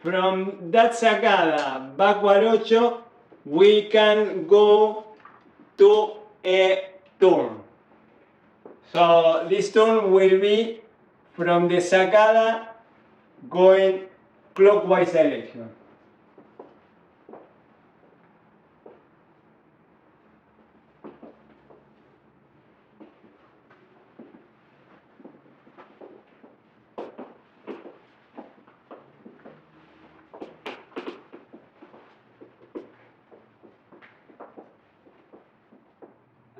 from that sacada backward 8, we can go to a turn. So this turn will be from the sacada going clockwise direction.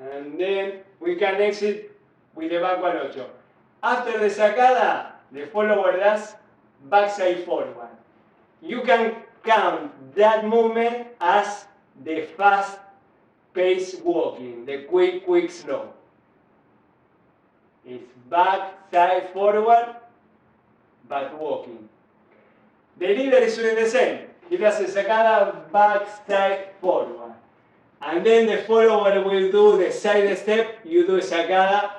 And then we can exit with the backward 8. After the sacada, the follower does backside forward. You can count that movement as the fast pace walking, the quick, slow. It's back, side, forward, but walking. The leader is doing the same. He does the sacada, back, side, forward. And then the follower will do the side step. You do a sacada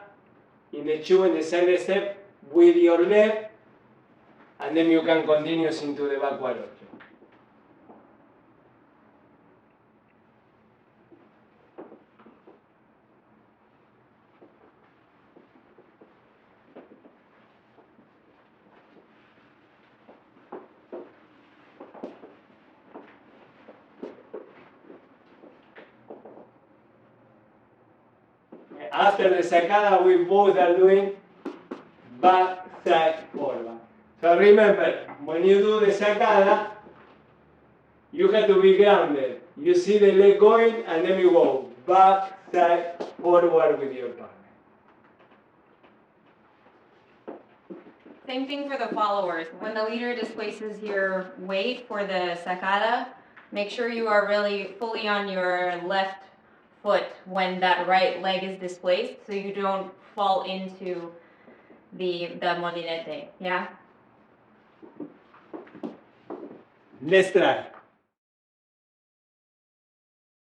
in the two and the side step with your left, and then you can continue into the backward 8. After the sacada, we both are doing back, side, forward. So remember, when you do the sacada, you have to be grounded. You see the leg going, and then you go back, side, forward with your partner. Same thing for the followers. When the leader displaces your weight for the sacada, make sure you are really fully on your left foot when that right leg is displaced, so you don't fall into the molinete. Yeah? Let's try.